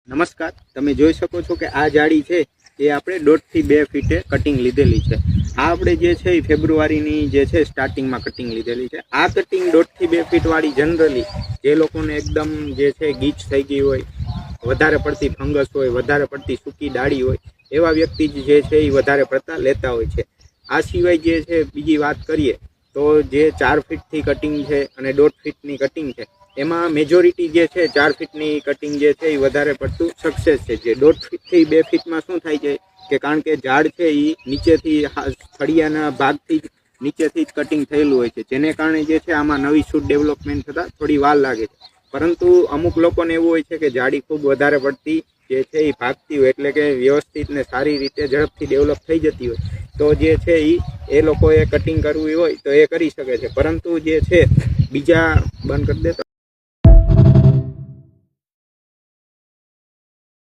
નમસ્કાર, તમે જોઈ શકો છો કે આ જાળી છે એ આપણે 1.5 થી 2 ફીટે કટિંગ લીધેલી છે. આ આપણે જે છે એ ફેબ્રુઆરીની જે છે સ્ટાર્ટિંગમાં કટિંગ લીધેલી છે. આ કટિંગ 1.5 થી 2 ફીટ વાળી જનરલી જે લોકોને એકદમ જે છે ગીચ થઈ ગઈ હોય, વધારે પડતી ફંગસ હોય, વધારે પડતી સૂકી ડાળી હોય, એવા વ્યક્તિ જે છે એ વધારે પડતા લેતા હોય છે. આ સિવાય જે છે બીજી વાત કરીએ તો જે 4 ફીટથી કટિંગ છે અને 1.5 ફીટની કટિંગ છે, એમાં મેજોરિટી જે છે 4 ફીટની કટિંગ જે છે એ વધારે પડતું સક્સેસ છે. જે 1.5 ફીટથી 2 ફીટમાં શું થાય છે કે કારણ કે ઝાડ છે એ નીચેથી ફળિયાના ભાગથી જ નીચેથી જ કટિંગ થયેલું હોય છે, જેને કારણે જે છે આમાં નવી શૂટ ડેવલપમેન્ટ થતાં થોડી વાર લાગે છે. પરંતુ અમુક લોકોને એવું હોય છે કે ઝાડી ખૂબ વધારે પડતી જે છે એ ભાગતી હોય, એટલે કે વ્યવસ્થિત ને સારી રીતે ઝડપથી ડેવલપ થઈ જતી હોય, તો જે છે એ લોકોએ કટિંગ કરવી હોય તો એ કરી શકે છે. પરંતુ જે છે બીજા બંધ કરી દેતો